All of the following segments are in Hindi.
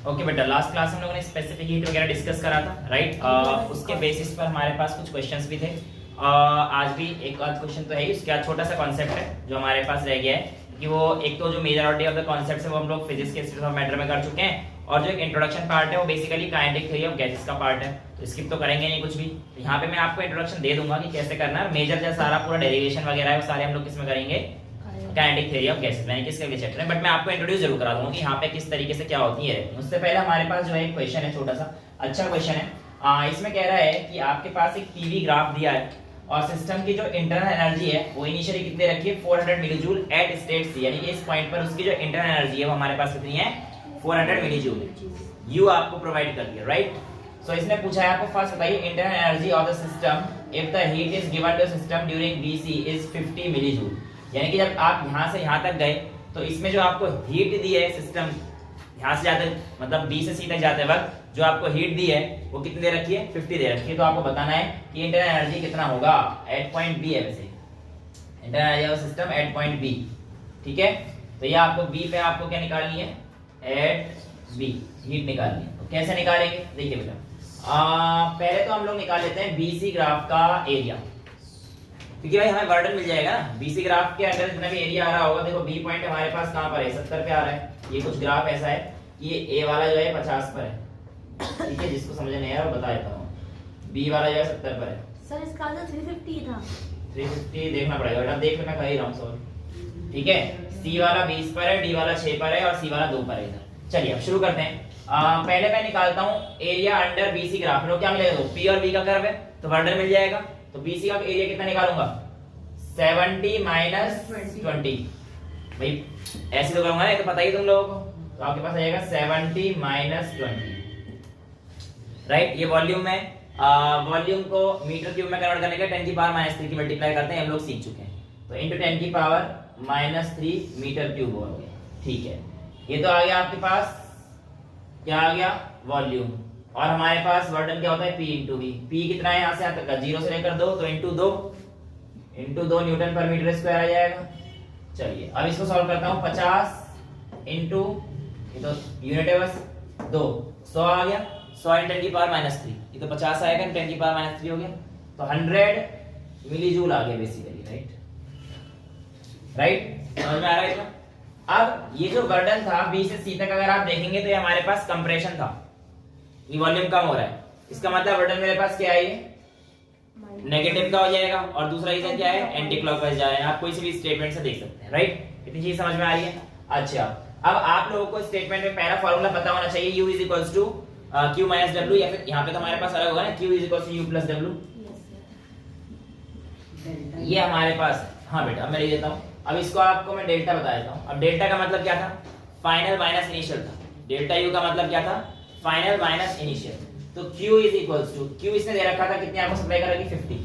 ओके बेटा, लास्ट क्लास में हम लोगों ने स्पेसिफिक हीट वगैरह डिस्कस करा था, राइट? उसके बेसिस पर हमारे पास कुछ क्वेश्चंस भी थे। आज भी एक आध क्वेश्चन तो है ही, उसके बाद छोटा सा कॉन्सेप्ट है जो हमारे पास रह गया है कि वो एक तो जो मेजॉरिटी ऑफ द कॉन्सेप्ट्स है वो हम लोग फिजिक्स के स्टेट ऑफ मैटर में कर चुके हैं, और जो एक इंट्रोडक्शन पार्ट है वो basically kinetic theory of gases का पार्ट है, तो स्किप तो करेंगे नहीं कुछ भी। यहाँ पे मैं आपको इंट्रोडक्शन दे दूंगा कि कैसे करना है। मेजर जो सारा पूरा डेरिवेशन वगैरह है वो सारे हम लोग किसमें करेंगे? काइनेटिक थ्योरी ऑफ गैसेस यानी किसके लिए चैप्टर है, बट मैं आपको इंट्रोड्यूस जरूर करा दूंगा कि यहाँ पे किस तरीके से क्या होती है। उससे पहले हमारे पास जो है एक क्वेश्चन है, छोटा सा अच्छा क्वेश्चन है। इसमें कह रहा है कि आपके पास एक पीवी ग्राफ दिया है और सिस्टम की जो इंटरनल एनर्जी है वो इनिशियली कितने रखी है? 400 मिली जूल एट स्टेट सी, यानी कि इस पॉइंट पर उसकी जो इंटरनल एनर्जी है वो हमारे पास कितनी है? 400 मिली जूल। यू आपको प्रोवाइड कर दिया, राइट? सो इसने पूछा है आपको, फर्स्ट बताइए internal energy of the system if the heat is given to system during BC is 50 millijoule. यानी कि जब आप यहाँ से यहाँ तक गए तो इसमें जो आपको हीट दी है सिस्टम, यहाँ से जाते मतलब बी से सी तक जाते वक्त जो आपको हीट दी है वो कितनी दे रखी है? 50 दे रखी है। तो आपको बताना है कि इंटरनल एनर्जी कितना होगा एट पॉइंट बी है, वैसे internal energy of system at point B, ठीक है? तो ये आपको बी पे आपको क्या निकालनी है? एट बी हीट निकालनी है। तो कैसे निकालेंगे? देखिए बेटा, पहले तो हम लोग निकाल लेते हैं बीसी ग्राफ का एरिया, क्योंकि भाई हमें वर्डन मिल जाएगा ना। बीसी ग्राफ के अंदर जितना भी एरिया आ रहा होगा, देखो बी पॉइंट हमारे पास कहां पर है? 70 पे आ रहा है। ये कुछ ग्राफ ऐसा है कि ये ए वाला जो है 50 पर है, ठीक है? जिसको समझ नहीं आया वो बता देता हूं। बी वाला जो है 70 पर है। सर इसका आंसर 350 था। 350 देखना पड़ेगा बेटा, देख लेना, कह ही रहा हूं सॉरी, ठीक है? सी वाला 20 पर है, डी वाला 6 पर है और सी वाला 2 पर है इधर। चलिए अब शुरू करते हैं। पहले मैं निकालता हूं एरिया अंडर बीसी ग्राफ। लो क्या मिलेगा? तो पी और बी का कर्व है तो वर्डन मिल जाएगा। तो बीसी का एरिया कितना निकालूंगा? 70 माइनस 20। भाई ऐसे तो करूंगा ना, ये तो पता ही तुम लोगों को। तो आपके पास आ जाएगा 70 माइनस 20, राइट? ये वॉल्यूम है। वॉल्यूम को मीटर क्यूब में कन्वर्ट करने के 10 की पावर माइनस 3 की मल्टीप्लाई करते हैं, हम लोग सीख चुके हैं। तो इंटू 10 की पावर माइनस 3 मीटर क्यूब हो गया, ठीक है? ये तो आ गया आपके पास, क्या आ गया? वॉल्यूम। और हमारे पास वर्डन क्या होता है? P into we. P कितना है यहाँ से यहाँ तक का? 0 से लेकर 2, तो इंटू 2 न्यूटन पर मीटर स्क्वायर आ जाएगा। चलिए अब इसको सॉल्व करता हूँ। 50 इंटू, ये तो यूनिट है बस, 2 100 आ गया। 100 × 10 की पावर माइनस 3, ये तो 50 आएगा, 10 की पावर माइनस 3 हो गया, तो 100 मिली जूल आ गया बेसिकली, राइट? राइट, समझ में आ रहा है इतना? अब ये जो वर्डन था बी से सी तक अगर आप देखेंगे तो ये हमारे पास कंप्रेशन था, ये वॉल्यूम कम हो रहा है, इसका मतलब वर्डन मेरे पास क्या है? ये नेगेटिव का हो जाएगा। और दूसरा रीजन क्या है? एंटी क्लॉकवाइज जा रहा है। आप कोई से भी स्टेटमेंट से देख सकते हैं, राइट? इतनी चीज समझ में आ रही है? अच्छा, अब आप लोगों को स्टेटमेंट में पहला फॉर्मूला पता होना चाहिए, u = q - w, या फिर यहाँ पे तो हमारे पास अलग होगा ना, q = u + w। ये हमारे पास है। हाँ बेटा, अब मैं लिख देता हूँ। अब इसको आपको मैं डेल्टा बता देता हूँ। अब डेल्टा का मतलब क्या था? फाइनल माइनस इनिशियल था। डेल्टा यू का मतलब क्या था? Final minus initial. तो Q = Q इसने दे रखा था कितने आपको सप्लाई करेगी? 50।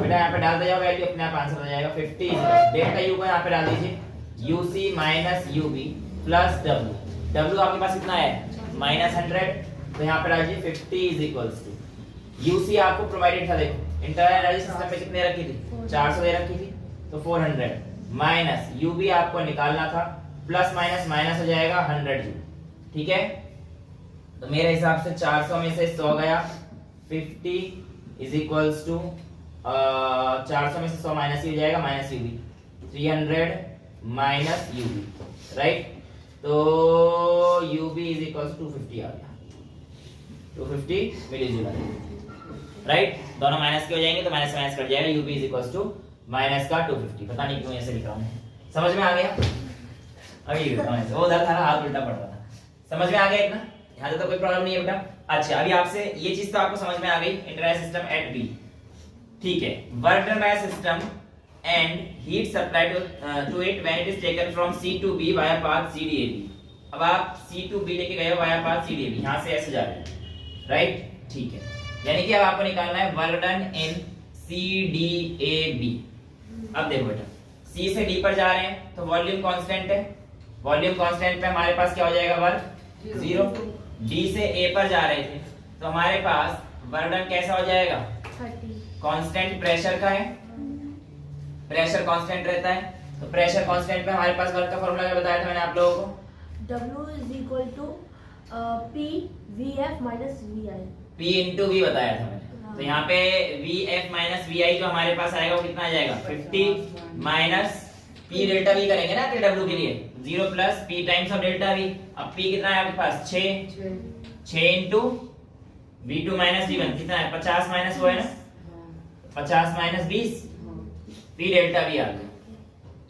बेटा यहाँ पे डाल दिया वैल्यू, अपने आप आंसर आ जाएगा 50। डेल्टा यू को यहाँ पे डाल दीजिए, UC - UB + W। W आपके पास कितना है? -100, तो यहाँ पे डाल दीजिए 50 = UC आपको प्रोवाइडेड था, देखो इंटरनल एनर्जी सिस्टम पे कितने रखी थी? 400 दे रखी थी, तो 400 माइनस UB आपको निकालना था, प्लस माइनस माइनस हो जाएगा 100 जूल, ठीक है? तो मेरे हिसाब से 400 में से 100 गया, 50 = 400 में से 100 माइनस ही हो जाएगा, minus UB 300 minus UB, right? तो UB = 250 आ गया, 250 मिली जूल, राइट? दोनों माइनस के हो जाएंगे तो माइनस माइनस कट जाएगा, UB = माइनस का 250। पता नहीं क्यों ऐसे लिख रहा हूँ, समझ में आ गया? अभी लिख रहा हूँ ऐसे, वो उधर था ना, हाथ उल्टा पड़ रहा था। समझ में आ गया इतना? यहाँ तो कोई प्रॉब्लम नहीं है बेटा। अच्छा, अभी आपसे ये चीज तो आपको समझ में आ गई, इंटरनल सिस्टम एट बी, ठीक है? Work done by system and heat supply to it when it is taken from C to B via path CDAB। अब आप C to B लेके गए हो वाया पाथ CDAB, यहाँ से ऐसे जा रहे हैं, राइट? ठीक है, यानी कि अब आपको निकालना है वर्क डन इन CDAB। अब देखो बेटा, C से D पर जा रहे हैं तो वॉल्यूम कांस्टेंट है, वॉल्यूम कांस्टेंट पे हमारे पास क्या हो जाएगा? वर्क 0। D से A पर जा रहे थे तो हमारे पास वर्क डन कैसा हो जाएगा? 30। कांस्टेंट प्रेशर का है, प्रेशर कांस्टेंट रहता है, तो प्रेशर कांस्टेंट पे हमारे पास वर्क का फॉर्मूला क्या बताया था मैंने आप लोगों को? W = P VF minus VI। P into V बताया था मैंने, हाँ। तो यहाँ पे VF माइनस VI जो हमारे पास आएगा वो कितना आ जाएगा 50 माइनस P डेल्टा V करेंगे ना कि W के लिए 0 plus P times of delta V। अब P कितना है आपके पास 6 इंटू V2 माइनस V1 कितना है 50 माइनस वो है ना 50 माइनस 20 P डेल्टा V आ गया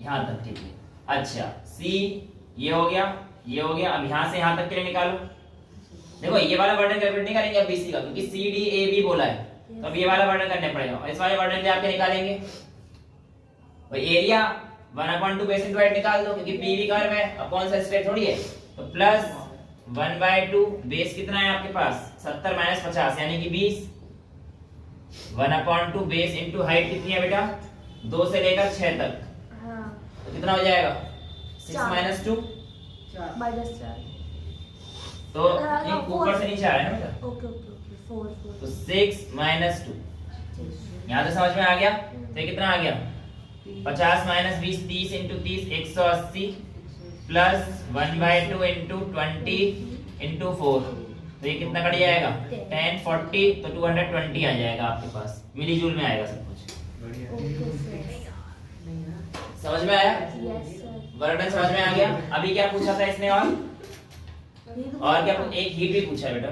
यहाँ तक, ठीक है। अच्छा C ये हो गया, ये हो गया। अब यहाँ से यहाँ तक के लिए निकालो। देखो ये वाला वर्डन कैलकुलेट नहीं करेंगे अब BC का, क्योंकि CDAB बोला है, तो अब ये वाला वर्डन करने पड़ेगा और इस वाले वर्डन से आपके निकालेंगे। और एरिया 1/2 बेस इनटू हाइट निकाल दो, क्योंकि PV कर्व है, अब कौन सा स्ट्रेट थोड़ी है, तो प्लस 1/2 बेस कितना है आपके पास 70 माइनस 50 यानी कि 20 1/2 बेस इनटू हाइट कितनी है बेटा 2 से लेकर 6 तक, हाँ तो कितना हो जाएगा 6 4 माइनस 2, माइनस 4। तो ये ऊपर से नीचे आ रहा है ना बेटा, ओके ओके ओके 4 तो 6 माइनस 2 यहाँ से समझ में आ गया। तो ये कितना आ गया 50 minus 20 30 into 30 180 plus 1/2 into 20 into 4, तो ये कितना कट जाएगा 10 40, तो 220 आ जाएगा आपके पास, मिली जूल में आएगा सब कुछ। Okay sir. समझ में आया, यस सर। वर्णन समझ में आ गया। अभी क्या पूछा था इसने और क्या एक हीट भी पूछा है बेटा,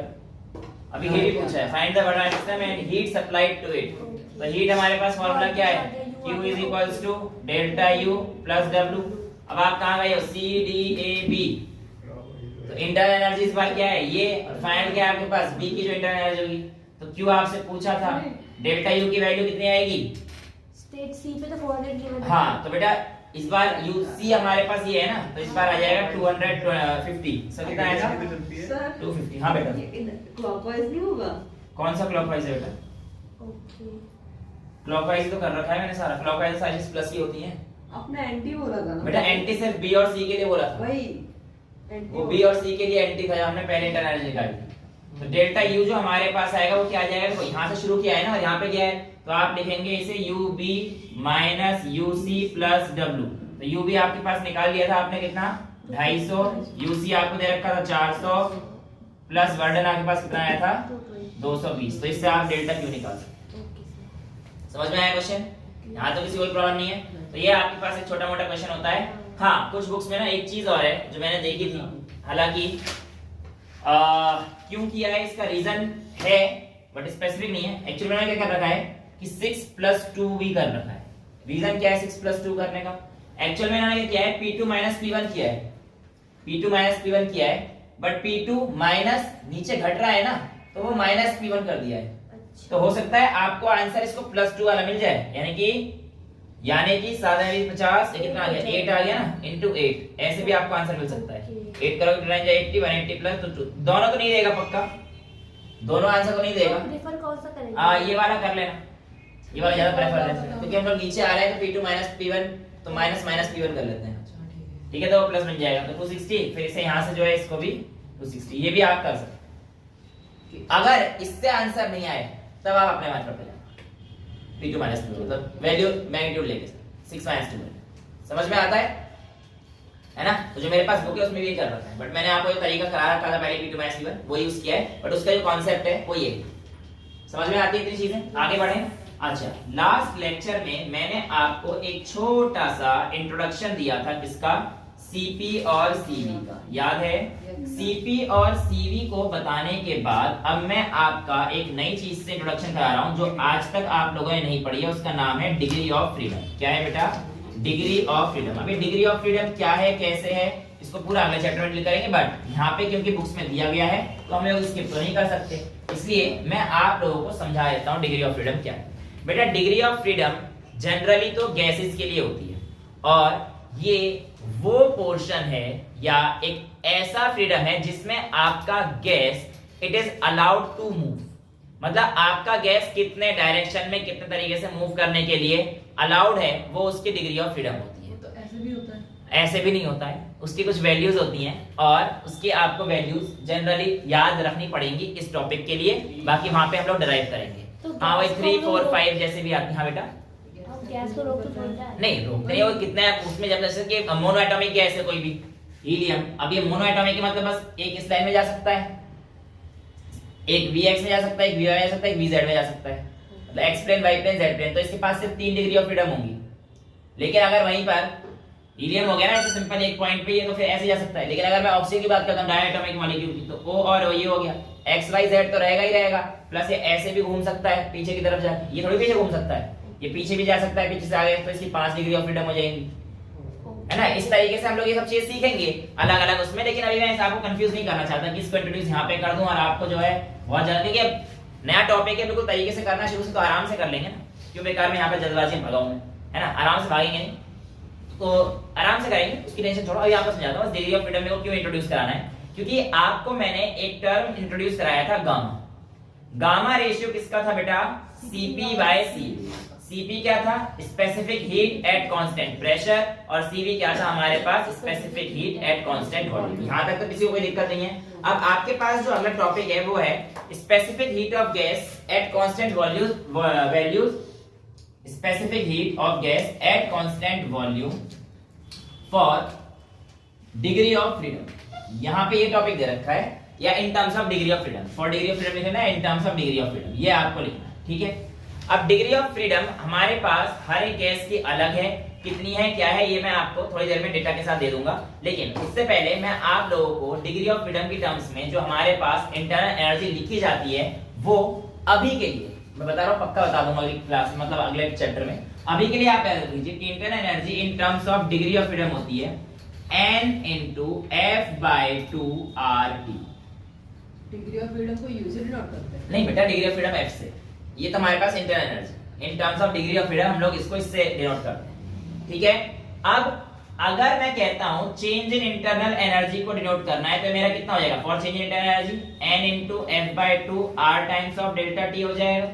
अभी हीट भी पूछा है। फाइंड द वर्णन system and heat supplied to it. तो हीट हमारे पास फार्मूला क्या है Q is equals to delta U plus W। अब आप कहाँ गए हो CDAB, तो इंटरनल एनर्जी इस बार क्या है ये, और फाइनल क्या है आपके पास B की जो इंटरनल एनर्जी होगी। तो Q आपसे पूछा था डेल्टा U की वैल्यू कितनी आएगी, स्टेट सी पे तो 400 गिवन है। हाँ तो बेटा इस बार UC हमारे पास ये है ना, तो इस बार आ जाएगा 250। सर कितना आएगा 250। हाँ बेटा क्लॉकवाइज नहीं होगा, कौन सा क्लॉकवाइज है बेटा, ओके क्लॉकवाइज तो कर रखा है मैंने सारा, क्लॉकवाइज सारी प्लस की होती है अपना एंटी बोला था ना बेटा। एंटी सिर्फ B और C के लिए बोला था, वही वो B और C के लिए एंटी था, हमने पहले इंटरनल एनर्जी निकाली थी। तो डेल्टा U जो हमारे पास आएगा वो क्या आ जाएगा, देखो यहाँ से शुरू किया है ना और यहाँ पे क्या है, तो आप लिखेंगे इसे UB minus UC plus W। तो UB आपके पास निकाल लिया था आपने कितना 250, UC आपको दे रखा था 400 प्लस वर्डन आपके पास कितना आया था 220। तो इससे आप डेल्टा Q निकाल सकते। Okay sir. समझ में आया क्वेश्चन, यहाँ तो किसी कोई प्रॉब्लम नहीं है। तो ये आपके पास एक छोटा मोटा क्वेश्चन होता है। हाँ कुछ बुक्स में ना एक चीज और है जो मैंने देखी थी, हालांकि क्यों किया है इसका रीजन है बट स्पेसिफिक नहीं है। एक्चुअली मैंने क्या कर रखा है कि 6 प्लस 2 भी कर रखा है। रीजन क्या है 6 प्लस 2 करने का, एक्चुअल में मैंने क्या है P2 माइनस P1 किया है, P2 माइनस P1 किया है, बट P2 माइनस नीचे घट रहा है ना, तो वो माइनस P1 कर दिया है। अच्छा तो हो सकता है आपको आंसर इसको प्लस 2 वाला मिल जाए, यानी कि 750 ये कितना आ गया 8 आ गया ना इंटू 8, ऐसे भी आपको आंसर मिल सकता है। 8 करोगे तो 80 180 प्लस तो 2 दोनों तो नहीं देगा पक्का, दोनों आंसर को नहीं देगा। प्रेफर कौन सा करेंगे? ये वाला कर लेना, ये वाला ज्यादा प्रेफर है क्योंकि हम लोग नीचे आ रहे हैं तो P2 माइनस P1 तो माइनस माइनस P1 कर लेते हैं, ठीक है। तो प्लस मिल जाएगा तो 260, फिर से यहां से जो है इसको भी 260, ये भी आप कर सकते। अगर इससे आंसर नहीं आए तब आप अपने मेथड पे जाना, P2 माइनस P1 मतलब वैल्यू मैग्नीट्यूड लेके 6 माइनस 2 समझ में आता है ना। तो जो मेरे पास बुक है उसमें भी कर रखा है, बट मैंने आपको जो तरीका करा रखा था पहले P2 माइनस P1 वो यूज किया है, बट उसका जो कॉन्सेप्ट है वो ये समझ में आती है इतनी चीजें। आगे बढ़े। अच्छा लास्ट लेक्चर में मैंने आपको एक छोटा सा इंट्रोडक्शन दिया था किसका, CP और CV का, याद है। CP और CV को बताने के बाद अब मैं आपका एक नई चीज से इंट्रोडक्शन करा रहा हूं जो आज तक आप लोगों ने नहीं पढ़ी है, उसका नाम है डिग्री ऑफ फ्रीडम। क्या है बेटा, डिग्री ऑफ फ्रीडम। अभी डिग्री ऑफ फ्रीडम क्या है कैसे है इसको पूरा अगले चैप्टर में करेंगे, बट यहाँ पे क्योंकि बुक्स में दिया गया है तो हम लोग स्किप तो नहीं कर सकते, इसलिए मैं आप लोगों को समझा देता हूँ डिग्री ऑफ फ्रीडम क्या है। बेटा डिग्री ऑफ फ्रीडम जनरली तो गैसेस के लिए होती है, और ये वो पोर्शन है या एक ऐसा फ्रीडम है जिसमें आपका gas it is allowed to move, मतलब आपका गैस कितने डायरेक्शन में कितने तरीके से मूव करने के लिए अलाउड है, वो उसकी डिग्री ऑफ फ्रीडम होती है। तो ऐसे भी होता है, ऐसे भी नहीं होता है, उसकी कुछ वैल्यूज होती हैं और उसकी आपको वैल्यूज जनरली याद रखनी पड़ेंगी इस टॉपिक के लिए, बाकी वहां पे हम लोग डिराइव करेंगे। तो हाँ वही गैस को 3 4 रोक- 5 जैसे भी आती हैं। हाँ बेटा हम गैस को रोक तो सकते हैं। नहीं रोकते नहीं, वो कितना है उसमें, जब जैसे कि मोनो एटॉमिक गैस है कोई भी हीलियम। अब ये मोनो एटॉमिक की मतलब बस एक इस लाइन में जा सकता है, एक Vx में जा सकता है, एक Vy में जा सकता है, एक Vz में जा सकता है, मतलब X plane, Y plane, Z plane. तो इसके पास सिर्फ 3 डिग्री ऑफ फ्रीडम होंगी। लेकिन अगर वहीं पर हीलियम हो गया ना ऐसे सिंपल एक पॉइंट पे, ये तो फिर ऐसे जा सकता है। लेकिन अगर मैं ऑक्सीजन की बात करता हूं डायटोमिक मॉलिक्यूल की, तो O और O ये हो गया, एक्स वाई जेड तो रहेगा ही रहेगा, प्लस ये ऐसे भी घूम सकता है पीछे की तरफ जाके, ये थोड़ी पीछे घूम सकता है, ये पीछे भी जा सकता है, पीछे से आगे, तो इसकी 5 डिग्री ऑफ फ्रीडम हो जाएगी, है ना। इस तरीके से हम लोग ये सब चीज सीखेंगे अलग अलग उसमें। लेकिन अभी मैं आपको कंफ्यूज नहीं करना चाहता कि इसको इंट्रोड्यूस यहाँ पे कर दूं और आपको जो है बहुत जल्दी, क्योंकि नया टॉपिक है, बिल्कुल तरीके से करना शुरू से तो आराम से कर लेंगे ना, क्यों बेकार में यहाँ पे जल्दबाजी में भगाऊं, है ना। आराम से भागेंगे नहीं, तो आराम से करेंगे, उसकी टेंशन छोड़ो। अभी आपको समझाता हूँ डिग्री ऑफ फ्रीडम को क्यों इंट्रोड्यूस कराना है। क्योंकि आपको मैंने एक टर्म इंट्रोड्यूस कराया था गामा। गामा रेशियो किसका था बेटा? Cp/C। Cp क्या था? Specific heat at constant pressure, और Cv क्या था हमारे पास? Specific heat at constant volume. यहां तक तो किसी को कोई दिक्कत नहीं है। अब आपके पास जो अगला टॉपिक है वो है specific heat of gas at constant values, specific heat of gas at constant volume for degree of freedom. यहां पे ये टॉपिक दे रखा है, या in terms of degree of freedom. For degree of freedom लिखना है, इन terms of degree of freedom, ये आपको लिखना है, ठीक है। अब डिग्री ऑफ फ्रीडम हमारे पास हर एक गैस की अलग है, कितनी है क्या है ये मैं आपको थोड़ी देर में डेटा के साथ दे दूंगा। लेकिन उससे पहले मैं आप लोगों को डिग्री ऑफ फ्रीडम की टर्म्स में जो हमारे पास इंटरनल एनर्जी लिखी जाती है वो अभी के लिए मैं बता रहा हूं, पक्का बता दूंगा अगली क्लास में, मतलब अगले चैप्टर में। अभी के लिए आप याद कीजिए कि internal energy in terms of degree of freedom होती है N into F/2 RT। Degree of freedom को यूज नोट करते हैं? नहीं बेटा, डिग्री ऑफ फ्रीडम F से, ये तो हमारे पास internal energy in terms of degree of freedom हम लोग इसको इससे डिनोट करते हैं, ठीक है। अब अगर मैं कहता हूं चेंज इन इंटरनल एनर्जी को डिनोट करना है तो मेरा कितना हो जाएगा? For change in internal energy N into F/2 R times of delta T हो जाएगा,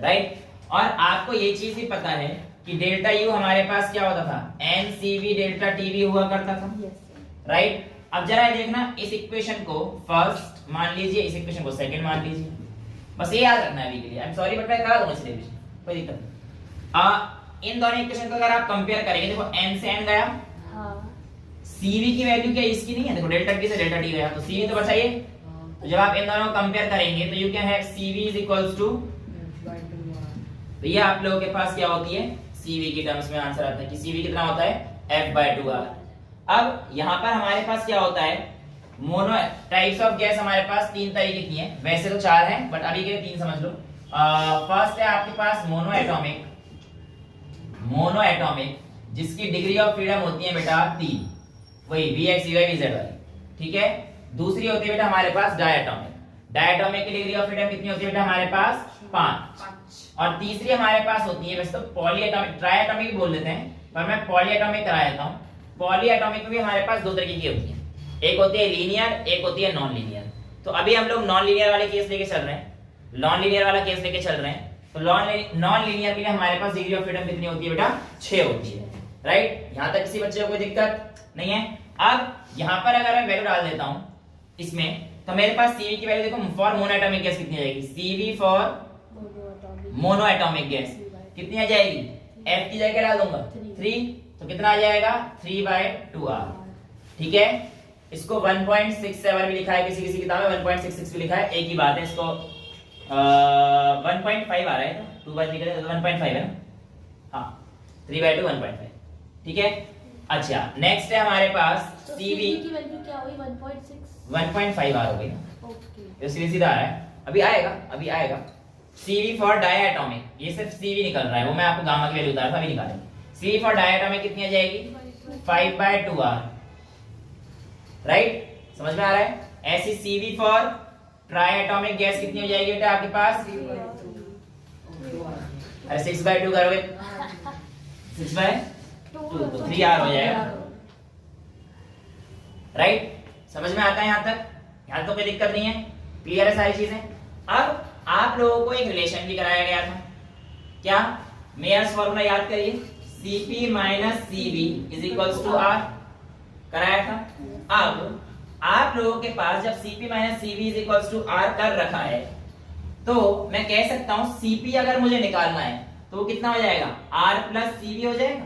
राइट। और आपको ये चीज भी पता है कि डेल्टा U हमारे पास क्या होता था? NCV डेल्टा TV हुआ करता था, राइट। अब जरा ये देखना, इस इक्वेशन को फर्स्ट मान लीजिए, इस इक्वेशन को सेकंड मान लीजिए, बस ये याद रखना है अभी के लिए। आई एम सॉरी बट मैं करा दूंगा इस रिवीजन, कोई दिक्कत नहीं। इन दोनों इक्वेशन को अगर आप कंपेयर करेंगे, देखो n से n गया, हां Cv की वैल्यू क्या इसकी नहीं है, देखो डेल्टा T से डेल्टा T गया, तो Cv तो बचाइए। तो जब आप इन दोनों को कंपेयर करेंगे तो you can have Cv is equals to, तो ये आप लोगों के पास क्या होती है Cv की टर्म्स में आंसर आता है कि Cv कितना होता है? F/2R। अब यहां पर हमारे पास क्या होता है? मोनो टाइप्स ऑफ गैस हमारे पास 3 तरीके की हैं, वैसे तो 4 हैं बट अभी के लिए 3 समझ लो। फर्स्ट है आपके पास मोनो एटॉमिक जिसकी डिग्री ऑफ फ्रीडम होती है बेटा 3, वही Vx Vy Vz वाली, ठीक है। दूसरी होती है बेटा हमारे पास डायटोमिक की डिग्री ऑफ फ्रीडम कितनी होती है बेटा हमारे पास? 5। और तीसरी हमारे पास होती है, वैसे तो पॉलीएटॉमिक, ट्राइएटॉमिक बोल देते हैं पर मैं पॉलीएटॉमिक करा देता हूं। पॉलीएटॉमिक में भी हमारे पास 2 तरीके की होती है, एक होती है लीनियर, एक होती है नॉन लीनियर। तो अभी हम लोग नॉन लीनियर वाले केस लेके चल रहे हैं, नॉन लीनियर वाला केस लेके चल रहे हैं। तो नॉन लीनियर के लिए हमारे पास डिग्री ऑफ फ्रीडम कितनी होती है बेटा? 6 होती है, राइट। यहां तक किसी बच्चे को कोई दिक्कत नहीं है। अब यहां पर अगर मैं वैल्यू डाल देता हूं इसमें, तो मेरे पास Cv की वैल्यू देखो फॉर मोनो एटॉमिक गैस कितनी आ जाएगी? Cv for mono atomic gas कितनी आ जाएगी? F की जगह डाल दूंगा 3, तो कितना आ जाएगा? 3/2R, ठीक है। इसको 1.67 भी लिखा है किसी किसी किताब में, 1.66 भी लिखा है, एक ही बात है। इसको 1.5 आ रहा है, 2 निकले तो 1.5 है ना, हाँ 3/2 1.5, ठीक है। अच्छा नेक्स्ट है हमारे पास तो Cv की वैल्यू क्या हुई? 1.6 1.5 आ गई ना, ओके ये सीधा आ रहा है, अभी आएगा। Cv फॉर डायटोमिक, ये सिर्फ Cv निकल रहा है, वो मैं आपको गामा की वैल्यू बता रहा था, अभी निकालेंगे। Cv फॉर डायटोमिक कितनी आ जाएगी? 5/2R, राइट, समझ में आ रहा है। ऐसी Cv फॉर ट्राइएटॉमिक गैस कितनी हो जाएगी बेटा आपके पास? अरे 6/2 करोगे 6/2 तो 3R हो जाएगा, राइट। समझ में आता है यहां तक? यहां तो कोई दिक्कत नहीं है, क्लियर है सारी चीजें। अब आप लोगों को एक रिलेशन भी कराया गया था, क्या? मेयर्स फॉर्मूला याद करिए, Cp - Cv = R कराया था। अब आप लोगों के पास जब Cp - Cv = R कर रखा है तो मैं कह सकता हूं Cp अगर मुझे निकालना है तो वो कितना हो जाएगा? R + Cv हो जाएगा,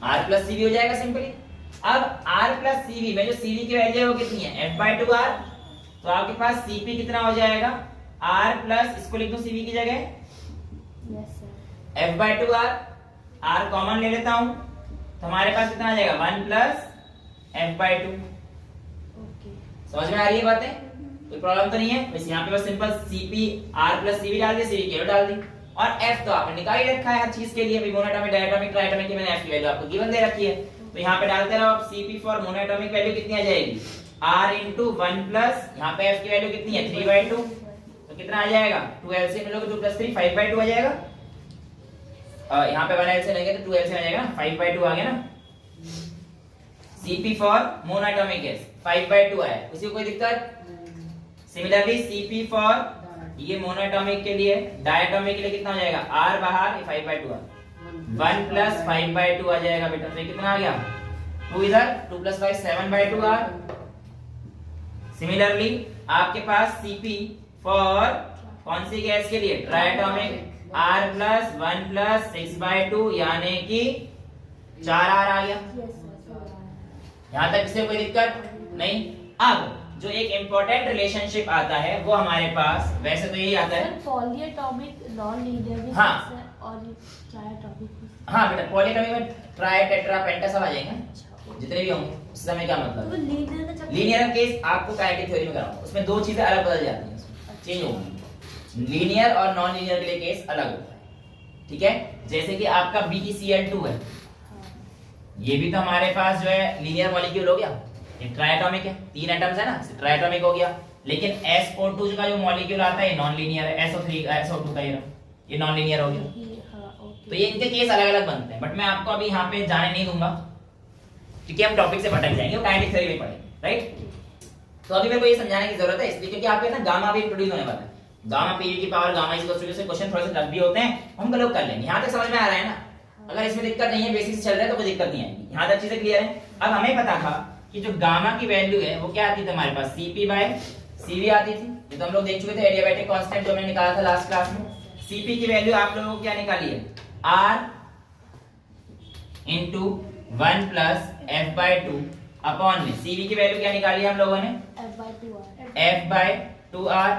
R + Cv हो जाएगा सिंपली। अब R प्लस CV में जो CV की वैल्यू है वो कितनी है F/2R, तो आपके पास CP कितना हो जाएगा R प्लस, इसको लिख दो CV की जगह yes sir F/2R, R common ले लेता हूं तो हमारे पास कितना आ जाएगा 1 प्लस F/2। ओके समझ में आ रही है बातें, कोई प्रॉब्लम तो नहीं है। बस यहाँ पे बस simple CP R plus CV डाल दिया, CV की वैल्यू डाल दी, और F तो आपने निकाल ही रखा है हर चीज के लिए, मोनोएटॉमिक डायटॉमिक ट्राइटॉमिक की मैंने F की वैल्यू आपको गिवन दे रखी है, तो यहाँ पे डालते रहो। अब CP फॉर मोनोएटॉमिक वैल्यू कितनी आ जाएगी R इंटू 1 प्लस, यहाँ पे F की वैल्यू कितनी है 3/2, तो कितना आ जाएगा 2L से मिलोगे 2 प्लस 3 5/2 आ जाएगा, यहाँ पे 1L से लेंगे तो 2L से आ जाएगा ना 5/2 आ गया ना। CP फॉर मोनोएटॉमिक गैस 5/2 आया, किसी को कोई दिक्कत। सिमिलरली CP फॉर ये मोनोएटॉमिक के लिए, डायटॉमिक के लिए कितना हो जाएगा R बाहर, ये 5/2 आ 1 प्लस 5/2 आ जाएगा बेटा, तो ये कितना आ गया 2 इधर 2 प्लस 5 7/2 R। सिमिलरली आपके पास CP फॉर कौन सी गैस के लिए ट्राइटॉमिक R प्लस 1 प्लस 6/2 यानी कि 4R आ गया। यस सर यहाँ तक किसी को कोई दिक्कत नहीं। अब जो एक इंपॉर्टेंट रिलेशनशिप आता है वो हमारे पास, वैसे तो यही आता है सर पॉलीएटॉमिक नॉन लीनियर भी हाँ। सर, और ट्राइएटॉमिक भी। हाँ बेटा, पॉलीएटॉमिक में ट्राई टेट्रा पेंटा सब आ जाएंगे, अच्छा जितने भी होंगे उस समय क्या तो मतलब। लीनियर का चक्कर लीनियर केस आपको काइनेटिक थ्योरी में कराऊंगा, उसमें दो चीजें अलग बदल जाती हैं, चेंज होंगी। लीनियर और नॉन लीनियर के लिए केस अलग होता है, ठीक है। जैसे कि आपका BeCl2 है, ये भी तो हमारे पास जो है लीनियर मॉलिक्यूल हो गया, ये ट्राइएटॉमिक है, 3 एटम्स है ना, ट्राइएटॉमिक हो गया। लेकिन SO2 का जो मॉलिक्यूल आता है ये नॉन लीनियर है, SO3 SO2 का ये नॉन लीनियर हो गया। तो ये इनके केस अलग अलग बनते हैं, बट मैं आपको अभी यहाँ पे जाने नहीं दूंगा क्योंकि हम टॉपिक से भटक जाएंगे, वो काइनेटिक थ्योरी में पढ़ेंगे, राइट। तो अभी मेरे को ये समझाने की जरूरत है इसलिए क्योंकि आपके ना गामा भी इंट्रोड्यूस होने वाला है, गामा पीवी की power gamma is equal to से क्वेश्चन थोड़े से टफ भी होते हैं, हम लोग कर लेंगे। यहाँ तक समझ में आ रहा है ना, अगर इसमें दिक्कत नहीं है, बेसिक से चल रहा है तो कोई दिक्कत नहीं आएगी, यहाँ तक चीजें क्लियर है। अब हमें पता था कि जो गामा की वैल्यू है वो क्या आती थी हमारे पास CP/CV आती थी, ये तो हम लोग देख चुके थे, एडियाबैटिक कांस्टेंट जो हमने निकाला था लास्ट क्लास में। CP की वैल्यू आप लोगों को क्या निकाली है R into 1 plus F/2 upon में CV की वैल्यू क्या निकाली है हम लोगों ने F/2R,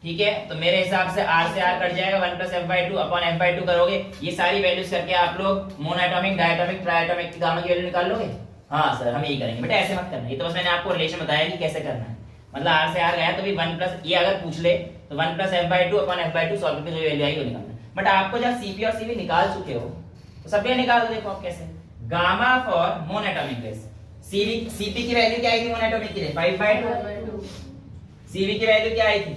ठीक है। तो मेरे हिसाब से R से R कट जाएगा, 1 प्लस F/2 अपॉन F/2 करोगे, ये सारी वैल्यूज करके आप लोग मोनोएटॉमिक डायटॉमिक ट्राइएटॉमिक की गामा की वैल्यू निकाल लोगे। हाँ सर हम यही करेंगे बेटा, ऐसे मत करना, ये तो बस मैंने आपको रिलेशन बताया कि कैसे करना है। मतलब R से R गया तो भी 1 प्लस, ये अगर पूछ ले तो 1 plus F/2 upon F/2 solve करके जो वैल्यू आएगी वो निकालना है। बट आपको जब CP और CV निकाल चुके हो तो सब निकाल दो, देखो आप कैसे। Gamma for monoatomic gas, CP की वैल्यू क्या आई थी मोनोएटॉमिक के लिए 5/2, CV की वैल्यू क्या आई थी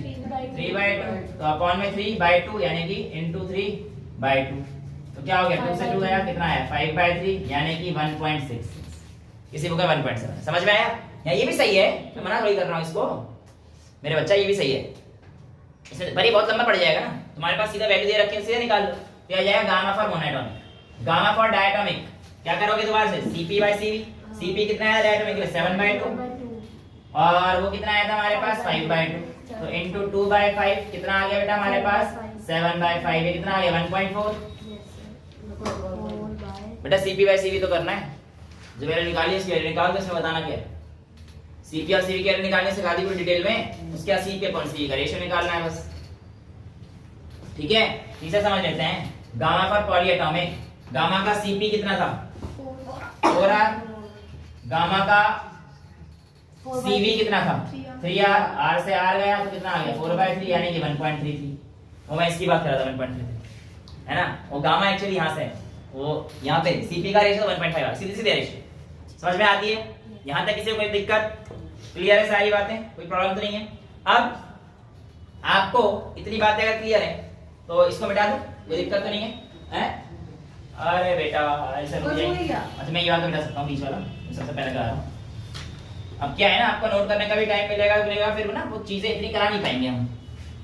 3/2, तो अपॉन में 3/2 यानी कि इनटू 3/2, तो क्या हो गया 2 से 2 गया, कितना आया 5/3 यानी कि 1.66, किसी को 1.7। समझ में आया? या ये भी सही है, मैं मना थोड़ी कर रहा हूं इसको मेरे बच्चा, ये भी सही है। इसमें पर ये बहुत लंबा पड़ जाएगा ना, तुम्हारे पास सीधा वैल्यू दे रखी है, सीधा निकाल लो, तो आ जाएगा gamma for monoatomic. Gamma for diatomic क्या करोगे दोबारा से CP/CV, CP कितना आया डायटॉमिक के लिए 7/2, और वो कितना आया था हमारे पास 5/2, तो इनटू 2/5 कितना आ गया बेटा हमारे पास 7/5, ये कितना आ गया 1.4। बेटा CP/CV तो करना है, जो वैल्यू निकाली है इसकी वैल्यू निकाल दो, इसमें बताना क्या है। CP और CV की वैल्यू निकालने से खाली पूरी डिटेल में, उसके बाद CP अपॉन CV का रेशियो निकालना है बस, ठीक है। तीसरा समझ लेते हैं, गामा फॉर पॉलीएटॉमिक, गामा का CP कितना था 4R, गामा का CV कितना था 3R, R से R गया तो कितना आ गया 4/3 यानी कि 1.33, वो मैं इसकी बात कर रहा था 1.33 है ना, वो गामा एक्चुअली यहाँ से है, वो यहाँ पे CP का रेशियो 1.5 सीधी सीधी रेशियो, समझ में आती है? यहाँ तक किसी को कोई दिक्कत? क्लियर है सारी बातें, कोई प्रॉब्लम तो नहीं है? अब आपको इतनी बातें अगर क्लियर है तो इसको मिटा दो, कोई दिक्कत तो नहीं है, हैं? अरे बेटा ऐसा हो जाएगा। अच्छा मैं ये वाला मिटा सकता हूँ, बीच वाला सबसे पहले करा रहा हूँ। अब क्या है ना, आपको नोट करने का भी टाइम मिलेगा फिर ना, वो चीजें इतनी करा नहीं पाएंगे हम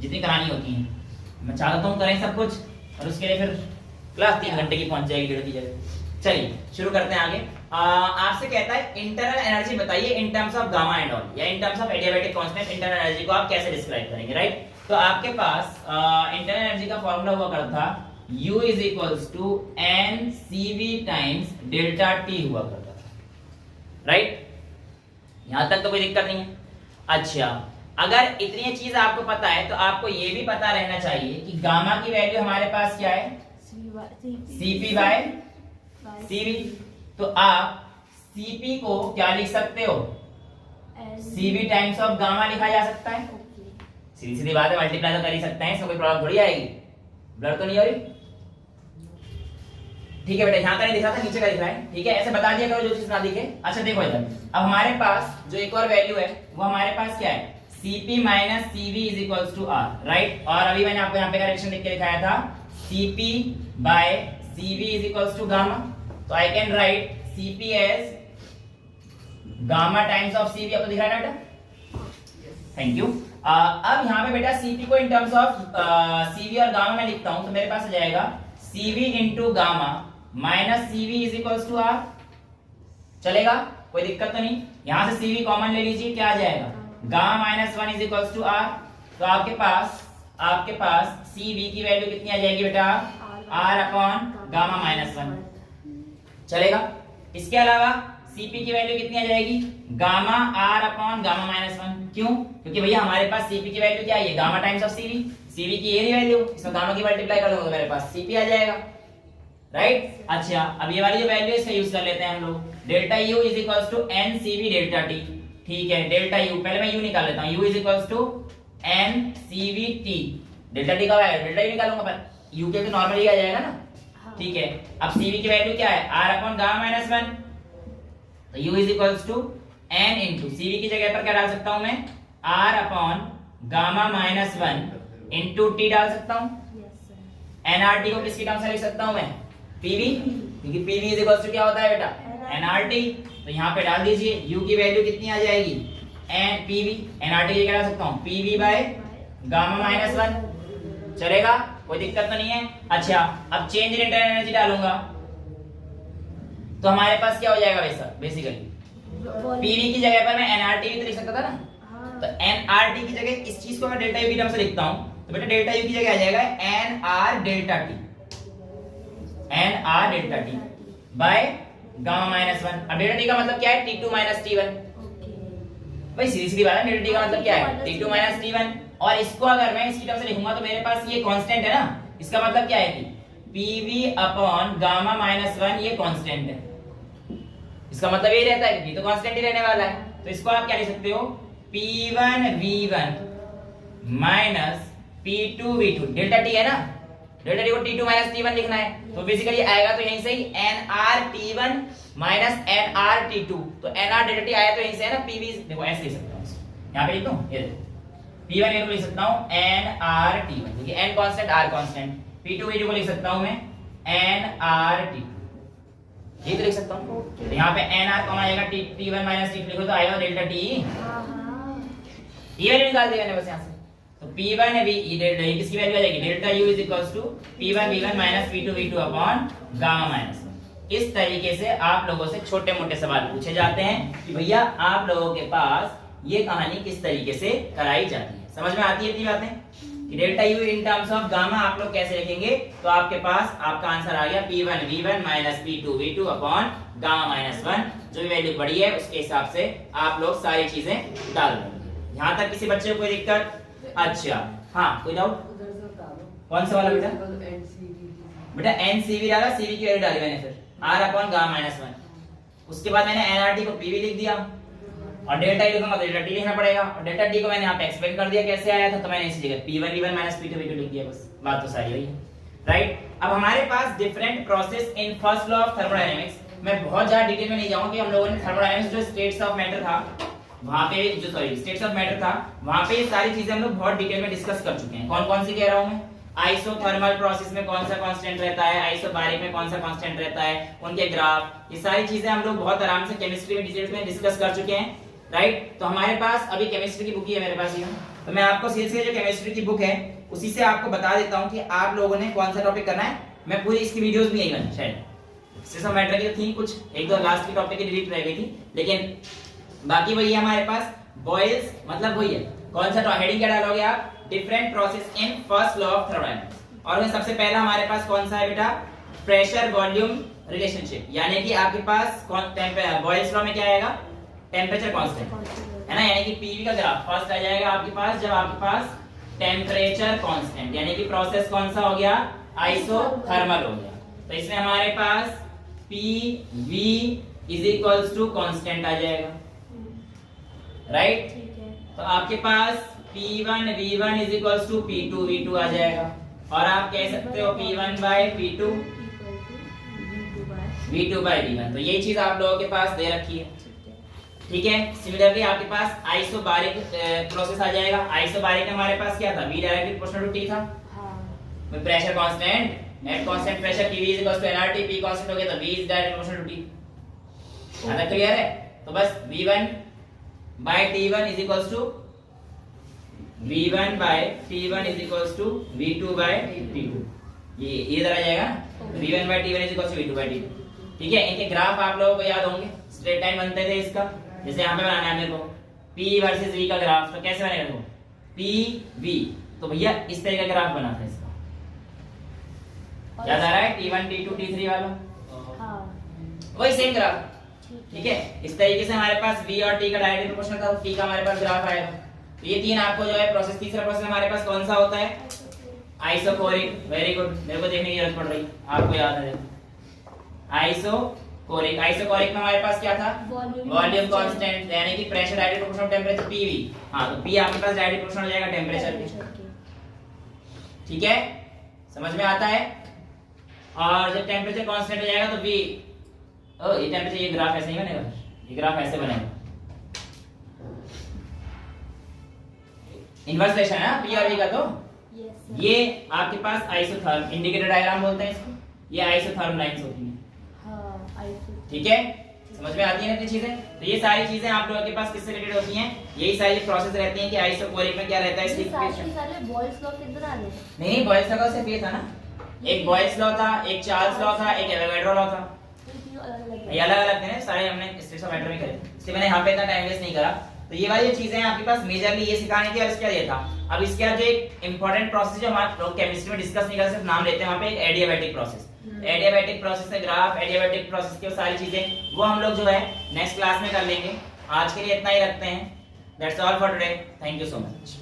जितनी करानी होती हैं। मैं चाहता हूँ करें सब कुछ, और उसके लिए फिर क्लास 3 घंटे की पहुंच जाएगी, 1.5 की जगह। चलिए शुरू करते हैं आगे। आपसे कहता है इंटरनल एनर्जी बताइए in terms of gamma and all, या in terms of adiabatic constant internal energy को आप कैसे डिस्क्राइब करेंगे, राइट। तो आपके पास इंटरनल एनर्जी का फॉर्मूला हुआ करता था U is equals to NCV times delta T हुआ करता था, राइट, यहां तक तो कोई दिक्कत नहीं है। अच्छा, अगर इतनी चीज आपको पता है तो आपको ये भी पता रहना चाहिए कि गामा की वैल्यू हमारे पास क्या है, Cp बाय Cv। तो आप Cp को क्या लिख सकते हो, Cv टाइम्स ऑफ गामा लिखा जा सकता है। सीधी सीधी बात है, मल्टीप्लाई तो कर ही सकते हैं, इसमें कोई प्रॉब्लम थोड़ी आएगी। ब्लर तो नहीं हो रही? ठीक है बेटा, यहां का नहीं दिखा था, नीचे का दिख रहा है। ठीक है, ऐसे बता दिया करो जो चीज ना दिखे। अच्छा देखो इधर, अब हमारे पास जो एक और वैल्यू है वो हमारे पास क्या है, Cp minus Cv is equals to R, right. और अभी मैंने आपको यहाँ पे करेक्शन लिख के दिखाया था, Cp by Cv is equals to gamma. तो I can write Cp as gamma times of Cv। आपको दिख रहा है ना बेटा? Thank you. अब यहाँ पे बेटा Cp को इन टर्म्स ऑफ Cv और गामा में लिखता हूं, तो मेरे पास आ जाएगा Cv into gamma minus Cv is equals to R। चलेगा, कोई दिक्कत तो नहीं। यहां से Cv कॉमन ले लीजिए, क्या आ जाएगा, gamma minus 1 is equals to R। तो आपके पास Cv की वैल्यू कितनी आ जाएगी बेटा, R अपॉन गामा माइनस 1। चलेगा। इसके अलावा Cp की वैल्यू कितनी आ जाएगी, gamma R upon gamma minus 1। क्यों? क्योंकि भैया हमारे पास Cp की वैल्यू क्या है, gamma times of Cv। Cv की ये वैल्यू, इसमें गामा की मल्टीप्लाई कर दूंगा तो मेरे पास Cp आ जाएगा, राइट। अच्छा, अब ये वाली जो वैल्यू है इसका यूज कर लेते हैं हम लोग। Delta U is equals to n Cv delta t। ठीक है, डेल्टा U पहले मैं U निकाल लेता हूं, U is equals to n Cv t। Delta t का वैल्यू डेल्टा U निकालूंगा, पर U के तो नॉर्मल ही आ जाएगा ना। ठीक है, अब Cv की वैल्यू क्या है, R अपॉन गामा माइनस 1। तो U is equals to n into Cv की जगह पर क्या डाल सकता हूं मैं, R upon gamma minus 1 into t डाल सकता हूं। nRT को किसकी टर्म से लिख सकता हूं मैं, PV, क्योंकि PV इज इक्वल्स टू क्या होता है बेटा, nRT। तो यहाँ पे डाल दीजिए, U की वैल्यू कितनी आ जाएगी, PV। nRT की क्या डाल सकता हूं, PV बाय गामा माइनस 1। चलेगा, कोई दिक्कत तो नहीं है। अच्छा, अब चेंज इन इंटरनल एनर्जी डालूंगा तो हमारे पास क्या हो जाएगा वैसा, बेसिकली PV की जगह पर मैं nRT भी तो लिख सकता था ना। तो nRT की जगह इस चीज को मैं डेल्टा U की टर्म से लिखता हूं, तो बेटा डेल्टा U की जगह आ जाएगा nR delta t, nR delta t by gamma minus 1। अब डेल्टा t का मतलब क्या है, T2 माइनस T1। भाई सीधी सीधी बात है, डेल्टा t का मतलब क्या है, T2 माइनस T1। और इसको अगर मैं इसकी टर्म से लिखूंगा तो मेरे पास ये कांस्टेंट है ना, इसका मतलब क्या है कि PV अपॉन गामा माइनस 1 ये कांस्टेंट है। इसका मतलब ये रहता है कि तो कांस्टेंट ही रहने वाला है। तो इसको आप क्या लिख सकते हो, P1V1 minus P2V2। Delta t है ना, डेल्टा t को T2 माइनस T1 लिखना है, तो बेसिकली आएगा तो यहीं से ही nRT1 माइनस nRT2। तो nR डेल्टा t आया तो यहीं से है ना, PV देखो ऐसे लिख सकता हूं, यहां पे लिख दूं, ये देखो P1 को लिख सकता हूं nRT1, क्योंकि n constant R constant. P2V2 को लिख सकता हूं मैं nRT2, ये तो लिख सकता हूं। तो यहां पे nR कौन आएगा, T1 माइनस T2 लिखो तो आएगा डेल्टा t। ये वैल्यू निकाल देगा ना बस यहां से। तो P1V ये डेल्टा ये किसकी वैल्यू आ जाएगी, delta U is equals to P1V1 minus P2V2 upon gamma minus 1। इस तरीके से आप लोगों से छोटे मोटे सवाल पूछे जाते हैं कि भैया आप लोगों के पास ये कहानी किस तरीके से कराई जाती है। समझ में आती है इतनी बातें कि delta U in terms of gamma आप लोग कैसे लिखेंगे। तो आपके पास आपका आंसर आ गया P1V1 minus P2V2 upon gamma minus 1। जो भी वैल्यू बड़ी है उसके हिसाब से आप लोग सारी चीजें डाल देंगे। यहां तक किसी बच्चे को कोई दिक्कत? अच्छा हाँ, कोई डाउट? कौन सा वाला बेटा? बेटा NCV डाला, CV की वैल्यू डाली मैंने, फिर R अपॉन गामा माइनस 1। उसके बाद मैंने nRT को PV लिख दिया और डेल्टा t लिखूंगा तो डेल्टा t लिखना पड़ेगा। और डेल्टा t को मैंने यहाँ पे एक्सप्लेन कर दिया कैसे आया था, तो मैंने इसी जगह P1V1 माइनस P2V2 लिख दिया, बस बात तो सारी हुई है, राइट। अब हमारे पास different process in first law of thermodynamics. मैं बहुत ज्यादा डिटेल में नहीं जाऊंगा कि हम लोगों ने थर्मोडायनेमिक्स जो स्टेट्स ऑफ मैटर था वहां पे, जो सॉरी स्टेट्स ऑफ मैटर था वहां पे ये सारी चीजें हम लोग बहुत डिटेल में डिस्कस कर चुके हैं। कौन कौन सी कह रहा हूं मैं, आइसोथर्मल प्रोसेस में कौन सा कांस्टेंट रहता है, आइसोबारिक में कौन सा कांस्टेंट रहता है, उनके ग्राफ, ये सारी चीजें हम लोग बहुत आराम से केमिस्ट्री में डिटेल्स में डिस्कस कर चुके हैं, राइट। तो हमारे पास अभी केमिस्ट्री की बुक ही है मेरे पास ये, तो मैं आपको सीधे सीधे जो केमिस्ट्री की बुक है उसी से आपको बता देता हूं कि आप लोगों ने कौन सा टॉपिक करना है। मैं पूरी इसकी वीडियोस भी यही बनी, शायद सिस्टम मैटर की थी, कुछ एक दो लास्ट की टॉपिक की डिलीट रह गई थी, लेकिन बाकी वही है हमारे पास। बॉयल्स मतलब वही है, कौन सा हेडिंग क्या डालोगे आप, different process in first law of thermodynamics. और में सबसे पहला हमारे पास कौन सा है बेटा, प्रेशर वॉल्यूम रिलेशनशिप, यानी कि आपके पास बॉयल्स लॉ में क्या आएगा, टेम्परेचर कांस्टेंट है ना, यानी कि पीवी का ग्राफ फर्स्ट आ जाएगा आपके पास जब आपके पास टेम्परेचर कांस्टेंट, यानी कि प्रोसेस कौन सा हो गया, आइसोथर्मल हो गया। तो इसमें हमारे पास PV is equals to constant आ जाएगा, राइट। ठीक है। तो आपके पास P1 V1 is equals to P2 V2 आ जाएगा, और आप कह सकते हो P1 bye P2 V2 bye V1। तो ये चीज आप लोगों के पास दे रखी है, ठीक है। सिमिलरली आपके पास आइसोबारिक प्रोसेस आ जाएगा। आइसोबारिक हमारे पास क्या था, V directly proportional to T था, हाँ। Pressure constant at constant pressure PV is equals to nRT, P constant हो गया तो V is directly proportional to T। आधा क्लियर है। तो बस V1 by T1 is equals to V1 by T1 is equals to V2 by T2, ये इधर आ जाएगा। V1 by T1 is equals to V2 by T2, ठीक है। इनके ग्राफ आप लोगों को याद होंगे, स्ट्रेट लाइन बनते थे इसका, जैसे यहाँ पे बनाना है मेरे को P वर्सेस V का ग्राफ, तो कैसे बनेगा देखो, PV, तो भैया इस तरह का ग्राफ बना था इसका, याद आ रहा है, T1 T2 T3 वाला, हाँ। वही सेम ग्राफ, ठीक है। इस तरीके से हमारे पास V और T का डायरेक्टली प्रोपोर्शनल था, T का हमारे पास ग्राफ आएगा। तो ये तीन आपको जो है प्रोसेस, तीसरा प्रोसेस हमारे पास कौन सा होता है, आइसोकोरिक। वेरी गुड, मेरे को देखने की जरूरत पड़ रही, आपको याद है आइसोकोरिक। आइसोकोरिक में हमारे पास क्या था, वॉल्यूम कांस्टेंट, यानी कि pressure directly proportional temperature PV, हाँ तो P आपके पास डायरेक्टली प्रोपोर्शनल हो जाएगा टेंपरेचर के, ठीक है, समझ में आता है। और जब टेंपरेचर कांस्टेंट हो जाएगा तो V, ये टेंपरेचर, ये ग्राफ ऐसे नहीं बनेगा, ये ग्राफ ऐसे बनेगा, इनवर्स रिलेशन है ना P और V का। तो Yes, ये आपके पास आइसोथर्म इंडिकेटर डायग्राम बोलते हैं इसको, ये आइसोथर्म लाइंस होती हैं, हाँ, आइसो। ठीक है, समझ में आती है ना इतनी चीजें। तो ये सारी चीजें आप लोगों के पास किससे रिलेटेड होती हैं, यही सारी प्रोसेस रहती हैं कि आइसोकोरिक में क्या रहता है, स्टिफिकेशन। सारे बॉयल्स लॉ किधर आ गए? नहीं, बॉयल्स लॉ का सिर्फ ये था ना, एक बॉयल्स लॉ था, एक चार्ल्स लॉ था, एक एवोगाड्रो लॉ था, ये अलग अलग थे ना सारे, हमने स्टोइकोमेट्री में करे, इसलिए मैंने यहाँ पे इतना टाइम वेस्ट नहीं करा। तो ये वाली चीजें आपके पास मेजरली ये सिखाने थी, और इसका ये था। अब इसके बाद जो एक इंपॉर्टेंट प्रोसेस जो हमारे लोग केमिस्ट्री में डिस्कस नहीं कर, सिर्फ नाम लेते हैं, वहां पे एक एडियाबैटिक प्रोसेस, एडियाबैटिक प्रोसेस है, ग्राफ एडियाबैटिक प्रोसेस की सारी चीजें वो हम लोग जो है नेक्स्ट क्लास में कर लेंगे। आज के लिए इतना ही रखते हैं, that's all for today, thank you so much.